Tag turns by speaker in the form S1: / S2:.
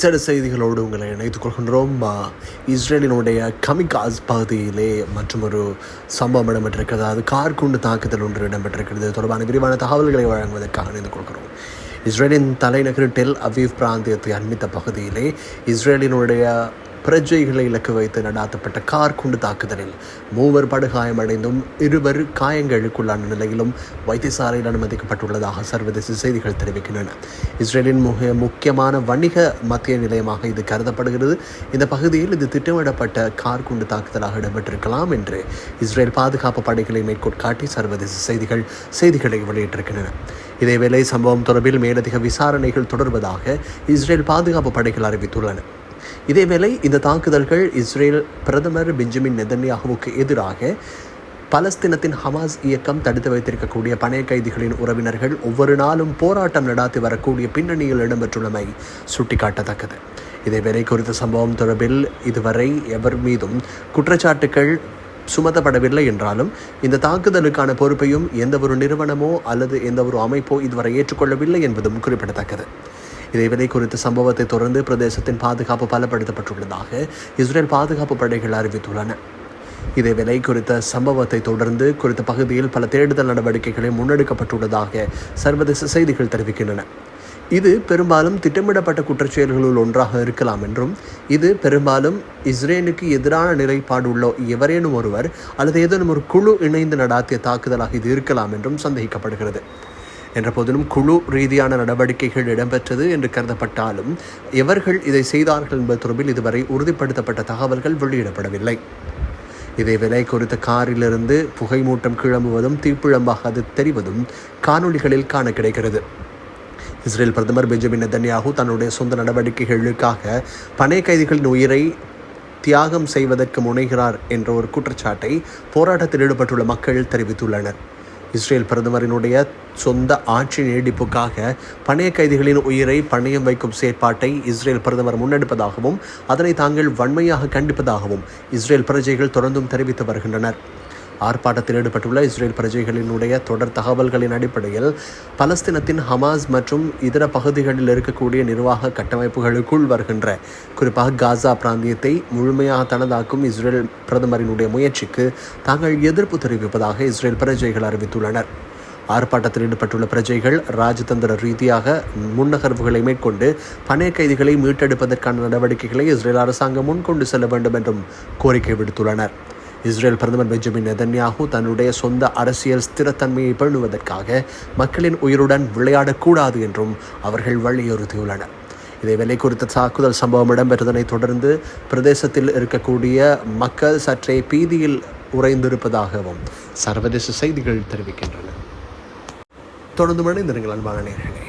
S1: விசேட செய்திகளோடு உங்களை இணைத்துக் கொள்கின்றோம். இஸ்ரேலினுடைய கமிகாஸ் பகுதியிலே மற்றொரு சம்பவம் இடம்பெற்றிருக்கிறது. அது கார் குண்டு தாக்குதல் ஒன்று இடம்பெற்றிருக்கிறது. தொடர்பான விரிவான தகவல்களை வழங்குவதற்காக இணைந்து கொள்கிறோம். இஸ்ரேலின் தலைநகர் டெல் அவீவ் பிராந்தியத்தை அண்மித்த பகுதியிலே இஸ்ரேலினுடைய பிரஜைகளை இலக்கு வைத்து நடாத்தப்பட்ட கார் குண்டு தாக்குதலில் 3 படுகாயமடைந்தும் 2 காயங்களுக்குள்ளான நிலையிலும் வைத்தியசாலையில் அனுமதிக்கப்பட்டுள்ளதாக சர்வதேச செய்திகள் தெரிவிக்கின்றன. இஸ்ரேலின் முக்கியமான வணிக மத்திய நிலையமாக இது கருதப்படுகிறது. இந்த பகுதியில் இது திட்டமிடப்பட்ட கார் குண்டு தாக்குதலாக இடம்பெற்றிருக்கலாம் என்று இஸ்ரேல் பாதுகாப்பு படைகளை மேற்கோள் காட்டி சர்வதேச செய்திகளை வெளியிட்டிருக்கின்றன. இதேவேளை சம்பவம் தொடர்பில் மேலதிக விசாரணைகள் தொடர்வதாக இஸ்ரேல் பாதுகாப்பு படைகள் அறிவித்துள்ளன. இதேவேளை இந்த தாக்குதல்கள் இஸ்ரேல் பிரதமர் பெஞ்சமின் நெதன்யாகுவுக்கு எதிராக பலஸ்தீனத்தின் ஹமாஸ் இயக்கம் தடுத்து வைத்திருக்கக்கூடிய பணைய கைதிகளின் உறவினர்கள் ஒவ்வொரு நாளும் போராட்டம் நடாத்தி வரக்கூடிய பின்னணியில் இடம்பெற்றுள்ளமை சுட்டிக்காட்டத்தக்கது. இதேவேளை குறித்த சம்பவம் தொடர்பில் இதுவரை எவர் மீதும் குற்றச்சாட்டுகள் சுமத்தப்படவில்லை என்றாலும் இந்த தாக்குதலுக்கான பொறுப்பையும் எந்த ஒரு நிறுவனமோ அல்லது எந்த ஒரு அமைப்போ இதுவரை ஏற்றுக்கொள்ளவில்லை என்பதும் குறிப்பிடத்தக்கது. இதேவேளை குறித்த சம்பவத்தை தொடர்ந்து பிரதேசத்தின் பாதுகாப்பு பலப்படுத்தப்பட்டுள்ளதாக இஸ்ரேல் பாதுகாப்பு படைகள் அறிவித்துள்ளன. இதேவேளை குறித்த சம்பவத்தை தொடர்ந்து குறித்த பகுதியில் பல தேடுதல் நடவடிக்கைகளை முன்னெடுக்கப்பட்டுள்ளதாக சர்வதேச செய்திகள் தெரிவிக்கின்றன. இது பெரும்பாலும் திட்டமிடப்பட்ட குற்றச்செயல்களுள் ஒன்றாக இருக்கலாம் என்றும் இது பெரும்பாலும் இஸ்ரேலுக்கு எதிரான நிலைப்பாடு உள்ள எவரேனும் ஒருவர் அல்லது ஏதேனும் ஒரு குழு இணைந்து நடாத்திய தாக்குதலாக இது இருக்கலாம் என்றும் சந்தேகிக்கப்படுகிறது. என்ற போதிலும் குழு ரீதியான நடவடிக்கைகள் இடம்பெற்றது என்று கருதப்பட்டாலும் எவர்கள் இதை செய்தார்கள் என்பது தொடர்பில் இதுவரை உறுதிப்படுத்தப்பட்ட தகவல்கள் வெளியிடப்படவில்லை. இதேவேளை குறித்த காரிலிருந்து புகை மூட்டம் கிளம்புவதும் தீப்பிழம்பாக அது தெரிவதும் காணொலிகளில் காண கிடைக்கிறது. இஸ்ரேல் பிரதமர் பெஞ்சமின் நெதன்யாகு தன்னுடைய சொந்த நடவடிக்கைகளுக்காக பணைய கைதிகளின் உயிரை தியாகம் செய்வதற்கு முனைகிறார் என்ற ஒரு குற்றச்சாட்டை போராட்டத்தில் ஈடுபட்டுள்ள மக்கள் தெரிவித்துள்ளனர். இஸ்ரேல் பிரதமரினுடைய சொந்த ஆட்சி நீடிப்புக்காக பணைய கைதிகளின் உயிரை பணயம் வைக்கும் செயற்பாட்டை இஸ்ரேல் பிரதமர் முன்னெடுப்பதாகவும் அதனை தாங்கள் வன்மையாக கண்டிப்பதாகவும் இஸ்ரேல் பிரஜைகள் தொடர்ந்தும் தெரிவித்து வருகின்றனர். ஆர்ப்பாட்டத்தில் ஈடுபட்டுள்ள இஸ்ரேல் பிரஜைகளினுடைய தொடர் தகவல்களின் அடிப்படையில் பலஸ்தீனத்தின் ஹமாஸ் மற்றும் இதர பகுதிகளில் இருக்கக்கூடிய நிர்வாக கட்டமைப்புகளுக்குள் வருகின்ற குறிப்பாக காசா பிராந்தியத்தை முழுமையாக தனதாக்கும் இஸ்ரேல் பிரதமரினுடைய முயற்சிக்கு தாங்கள் எதிர்ப்பு தெரிவிப்பதாக இஸ்ரேல் பிரஜைகள் அறிவித்துள்ளனர். ஆர்ப்பாட்டத்தில் ஈடுபட்டுள்ள பிரஜைகள் ராஜதந்திர ரீதியாக முன்னகர்வுகளை மேற்கொண்டு பணைய கைதிகளை மீட்டெடுப்பதற்கான நடவடிக்கைகளை இஸ்ரேல் அரசாங்கம் முன்கொண்டு செல்ல வேண்டும் என்றும் கோரிக்கை விடுத்துள்ளனர். இஸ்ரேல் பிரதமர் பெஞ்சமின் நெதன்யாகு தன்னுடைய சொந்த அரசியல் ஸ்திரத்தன்மையை பேணுவதற்காக மக்களின் உயிருடன் விளையாடக்கூடாது என்றும் அவர்கள் வலியுறுத்தியுள்ளனர். இதேவேளை குறித்த தாக்குதல் சம்பவம் இடம்பெற்றதனை தொடர்ந்து பிரதேசத்தில் இருக்கக்கூடிய மக்கள் சற்றே பீதியில் உறைந்திருப்பதாகவும் சர்வதேச செய்திகள் தெரிவிக்கின்றன. தொடர்ந்து இணைந்திருங்கள் அன்பான நேயர்களே.